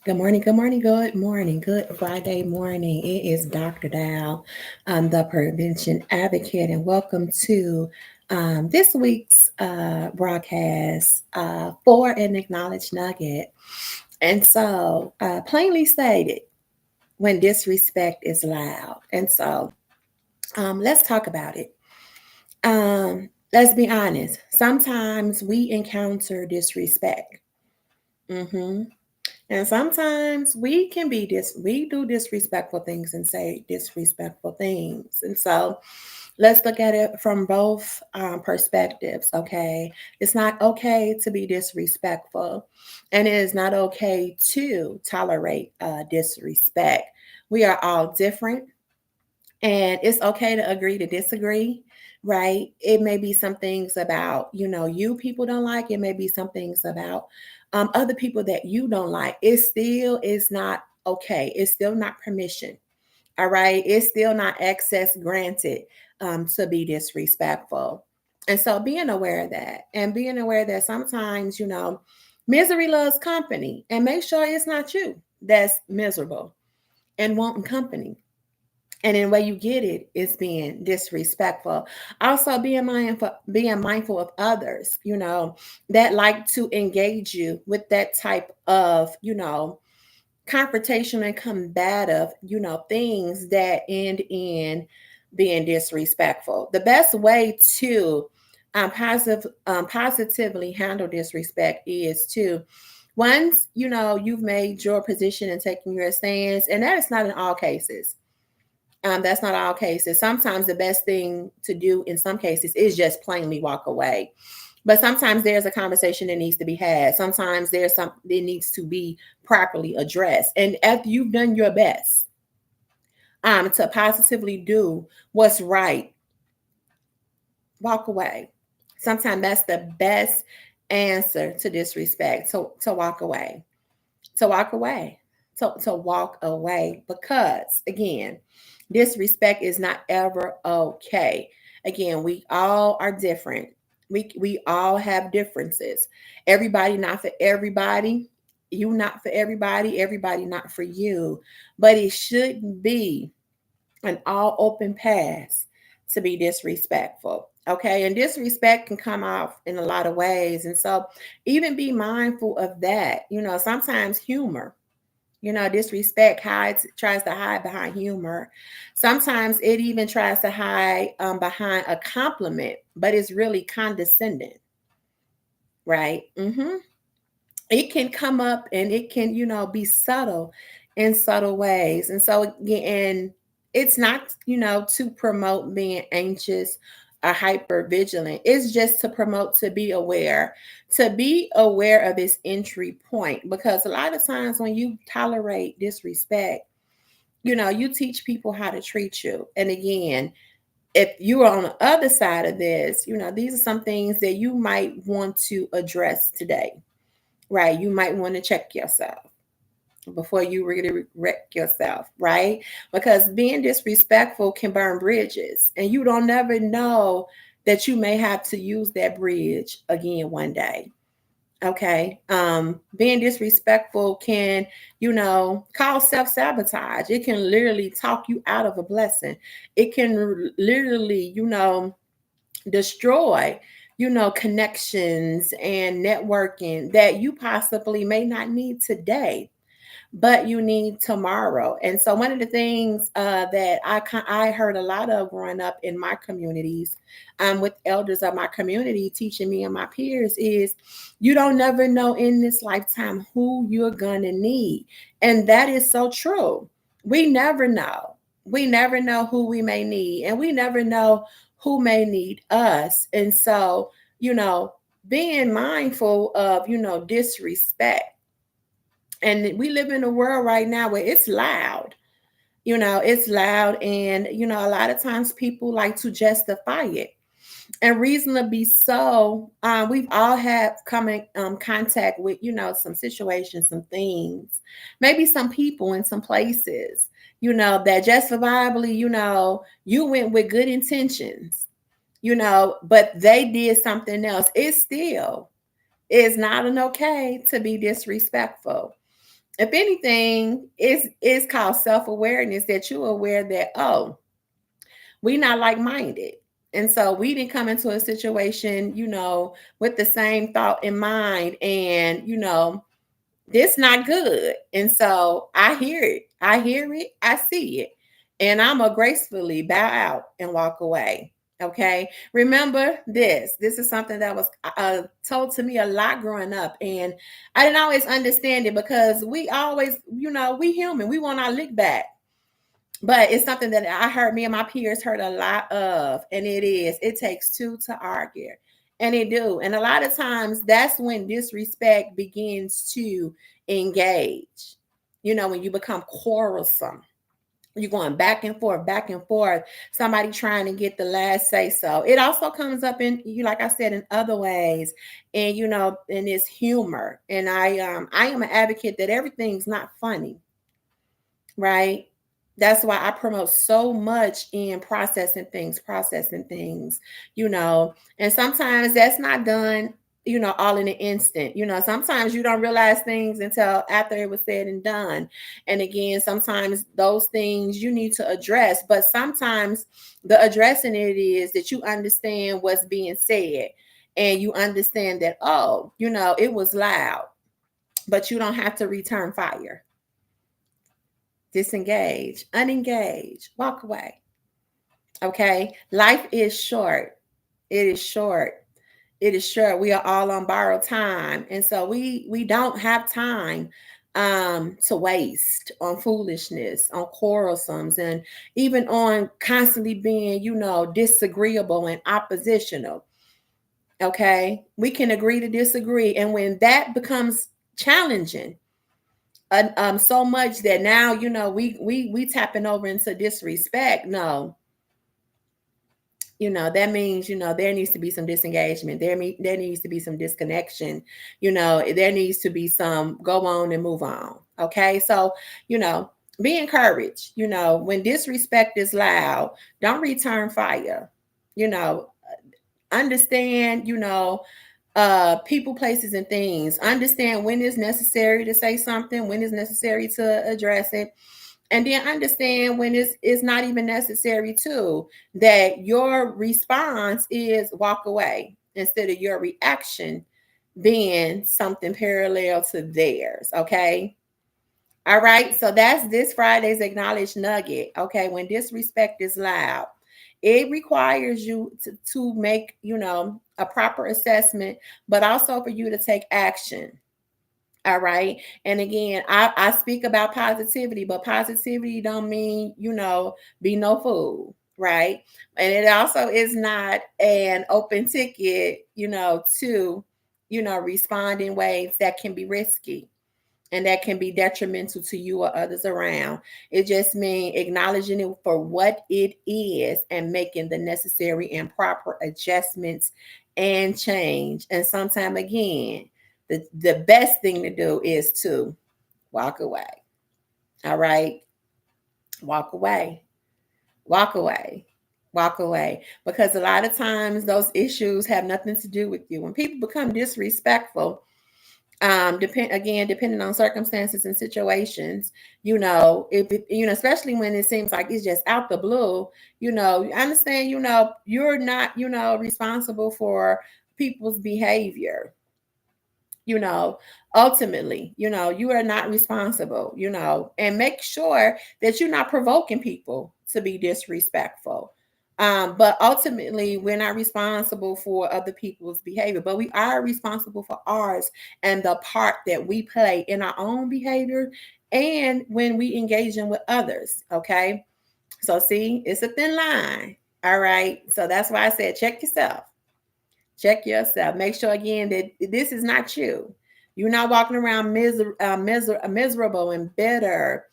Good morning, good morning, good morning, good Friday morning. It is Dr. Dow, the prevention advocate, and welcome to this week's broadcast for an acknowledged nugget. And so, plainly stated, when disrespect is loud. And so, let's talk about it. Let's be honest. Sometimes we encounter disrespect. hmm And sometimes we do disrespectful things and say disrespectful things. And so let's look at it from both perspectives, okay? It's not okay to be disrespectful, and it is not okay to tolerate disrespect. We are all different, and it's okay to agree to disagree, right? It may be some things about, you people don't like. It may be some things about other people that you don't like. It still is not okay. It's still not permission. All right. It's still not access granted to be disrespectful. And so being aware of that and being aware that sometimes, misery loves company, and make sure it's not you that's miserable and wanting company. And then the way you get it is being disrespectful. Also being mindful of others, that like to engage you with that type of, confrontation and combative, things that end in being disrespectful. The best way to positively handle disrespect is to once you've made your position and taken your stance, and that is not in all cases. That's not all cases. Sometimes the best thing to do in some cases is just plainly walk away. But sometimes there's a conversation that needs to be had. Sometimes there's something that needs to be properly addressed. And after you've done your best to positively do what's right, walk away. Sometimes that's the best answer to disrespect. To walk away. To walk away. To walk away. Because again, disrespect is not ever okay. Again, we all are different. We all have differences. Everybody not for everybody. You not for everybody. Everybody not for you. But it shouldn't be an all open pass to be disrespectful. Okay, and disrespect can come off in a lot of ways. And so even be mindful of that. Sometimes humor, disrespect tries to hide behind humor. Sometimes it even tries to hide behind a compliment, but it's really condescending, right? It can come up and it can, be subtle in subtle ways. And so again, it's not, to promote being anxious or hyper vigilant. It's just to promote to be aware of its entry point. Because a lot of times when you tolerate disrespect, you teach people how to treat you. And again, if you are on the other side of this, these are some things that you might want to address today. Right. You might want to check yourself before you really wreck yourself, right? Because being disrespectful can burn bridges, and you don't never know that you may have to use that bridge again one day. Okay. Being disrespectful can, cause self-sabotage. It can literally talk you out of a blessing. It can literally, destroy connections and networking that you possibly may not need today, but you need tomorrow. And so one of the things that I heard a lot of growing up in my communities, with elders of my community teaching me and my peers, is you don't never know in this lifetime who you're gonna need. And that is so true. We never know. We never know who we may need, and we never know who may need us. And so, being mindful of, disrespect. And we live in a world right now where it's loud. It's loud, and a lot of times people like to justify it, and reasonably so. We've all had come in contact with some situations, some things, maybe some people in some places, that justifiably, you went with good intentions, but they did something else. It still is not an okay to be disrespectful. If anything, it's called self-awareness, that you're aware that, oh, we not like-minded. And so we didn't come into a situation, with the same thought in mind. And, this not good. And so I hear it. I see it. And I'm going to gracefully bow out and walk away. Okay. Remember this. This is something that was told to me a lot growing up. And I didn't always understand it, because we always, we human. We want our lick back. But it's something that I heard, me and my peers heard a lot of. And it takes two to argue. And it do. And a lot of times that's when disrespect begins to engage. When you become quarrelsome, you're going back and forth, somebody trying to get the last say so. It also comes up in, like I said, in other ways. And, in this humor. And I am an advocate that everything's not funny. Right? That's why I promote so much in processing things, and sometimes that's not done, all in an instant. Sometimes you don't realize things until after it was said and done. And again, sometimes those things you need to address, but sometimes the addressing it is that you understand what's being said, and you understand that, oh, it was loud, but you don't have to return fire. Disengage, unengage, walk away. Okay. Life is short. It is short. It is short. We are all on borrowed time. And so we don't have time to waste on foolishness, on quarrelsomes, and even on constantly being, disagreeable and oppositional. Okay. We can agree to disagree. And when that becomes challenging, so much that now, we tapping over into disrespect. No, that means, there needs to be some disengagement. There needs to be some disconnection. There needs to be some go on and move on. Okay. So, be encouraged. When disrespect is loud, don't return fire. Understand, people, places, and things. Understand when it's necessary to say something, when it's necessary to address it, and then understand when it's not even necessary to. That your response is walk away instead of your reaction being something parallel to theirs. Okay. All right. So that's this Friday's Acknowledge Nugget. Okay. When disrespect is loud, it requires you to make, a proper assessment, but also for you to take action. All right. And again, I speak about positivity, but positivity don't mean, be no fool. Right. And it also is not an open ticket, to, respond in ways that can be risky and that can be detrimental to you or others around. It just means acknowledging it for what it is and making the necessary and proper adjustments and change. And sometime again, the best thing to do is to walk away. All right. Walk away. Walk away. Walk away. Because a lot of times those issues have nothing to do with you. When people become disrespectful, depending on circumstances and situations, if it, especially when it seems like it's just out the blue, understand, you're not, responsible for people's behavior. you know Ultimately, you are not responsible, and make sure that you're not provoking people to be disrespectful. But ultimately, we're not responsible for other people's behavior, but we are responsible for ours and the part that we play in our own behavior and when we engage in with others. Okay. So see, it's a thin line. All right. So that's why I said check yourself. Check yourself. Make sure again that this is not you. You're not walking around miserable and bitter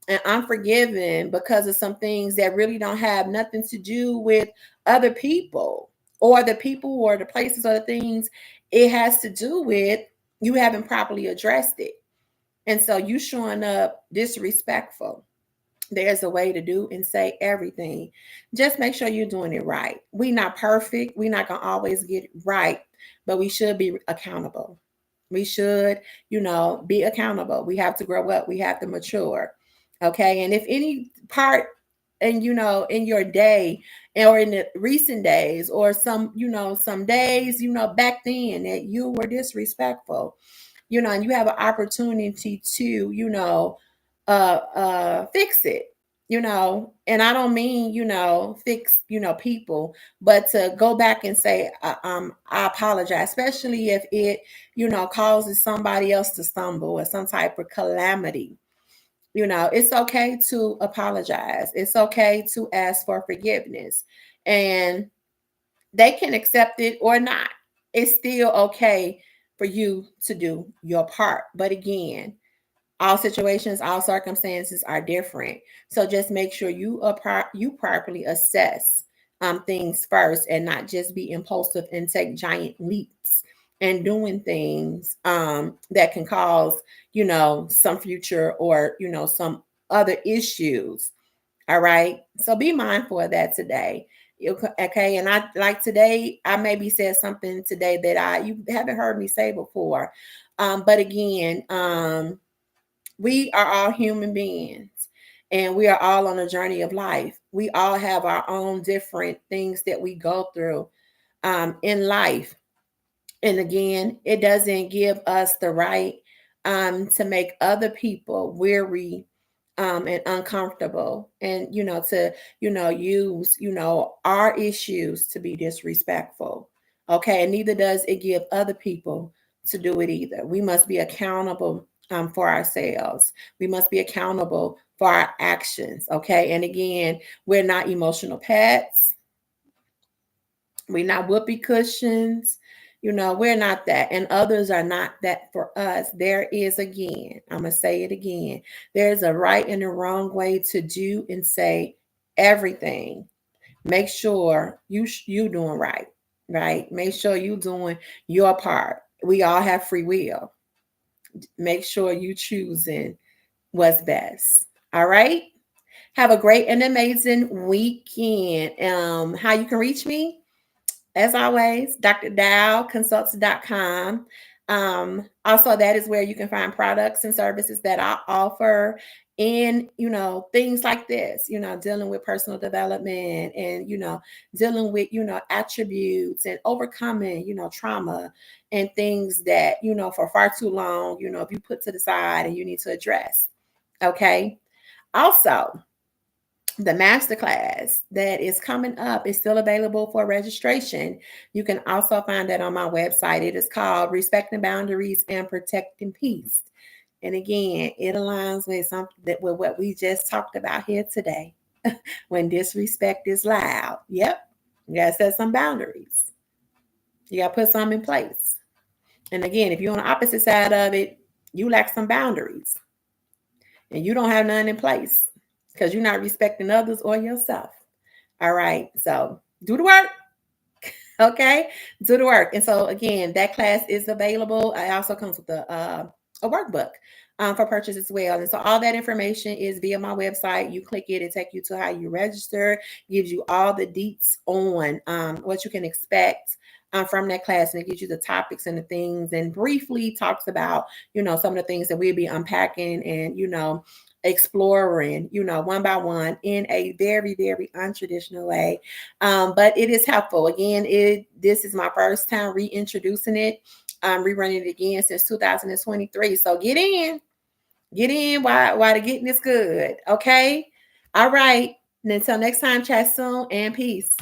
and unforgiving because of some things that really don't have nothing to do with other people or the people or the places or the things. It has to do with you haven't properly addressed it. And so you showing up disrespectful. There's a way to do and say everything. Just make sure you're doing it right. We're not perfect. We're not going to always get it right, but we should be accountable. We should, be accountable. We have to grow up. We have to mature. Okay. And if any part and in your day or in the recent days or some days, back then that you were disrespectful, and you have an opportunity to, fix it, and I don't mean, fix, people, but to go back and say, I apologize, especially if it, causes somebody else to stumble or some type of calamity. It's okay to apologize. It's okay to ask for forgiveness. And they can accept it or not. It's still okay for you to do your part. But again, all situations, all circumstances are different. So just make sure you properly assess things first and not just be impulsive and take giant leaps and doing things that can cause, some future or, some other issues. All right. So be mindful of that today. Okay. And I like today, I maybe said something today that you haven't heard me say before. But again, we are all human beings and we are all on a journey of life. We all have our own different things that we go through in life. And again, it doesn't give us the right to make other people weary and uncomfortable and, to, use, our issues to be disrespectful. Okay. And neither does it give other people to do it either. We must be accountable for ourselves. We must be accountable for our actions. Okay. And again, we're not emotional pets. We're not whoopee cushions. We're not that. And others are not that for us. There is, again, I'm going to say it again. There's a right and a wrong way to do and say everything. Make sure you doing right, right? Make sure you doing your part. We all have free will. Make sure you choosing what's best. All right. Have a great and amazing weekend. How you can reach me? As always, drdowconsults.com. Also, that is where you can find products and services that I offer in, things like this, dealing with personal development and, dealing with, attributes and overcoming, trauma and things that, for far too long, if you put to the side and you need to address. Okay. Also, the masterclass that is coming up is still available for registration. You can also find that on my website. It is called Respecting Boundaries and Protecting Peace. And again, it aligns with something with what we just talked about here today. When disrespect is loud. Yep. You gotta set some boundaries. You gotta put some in place. And again, if you're on the opposite side of it, you lack some boundaries. And you don't have none in place because you're not respecting others or yourself. All right. So do the work. Okay. Do the work. And so again, that class is available. It also comes with a workbook for purchase as well. And so all that information is via my website. You click it, it takes you to how you register, gives you all the deets on what you can expect from that class, and it gives you the topics and the things and briefly talks about, some of the things that we'll be unpacking and, exploring, one by one in a very, very untraditional way. But it is helpful. Again, this is my first time reintroducing it, rerunning it again since 2023. So get in while the getting is good. Okay. All right. And until next time, chat soon and peace.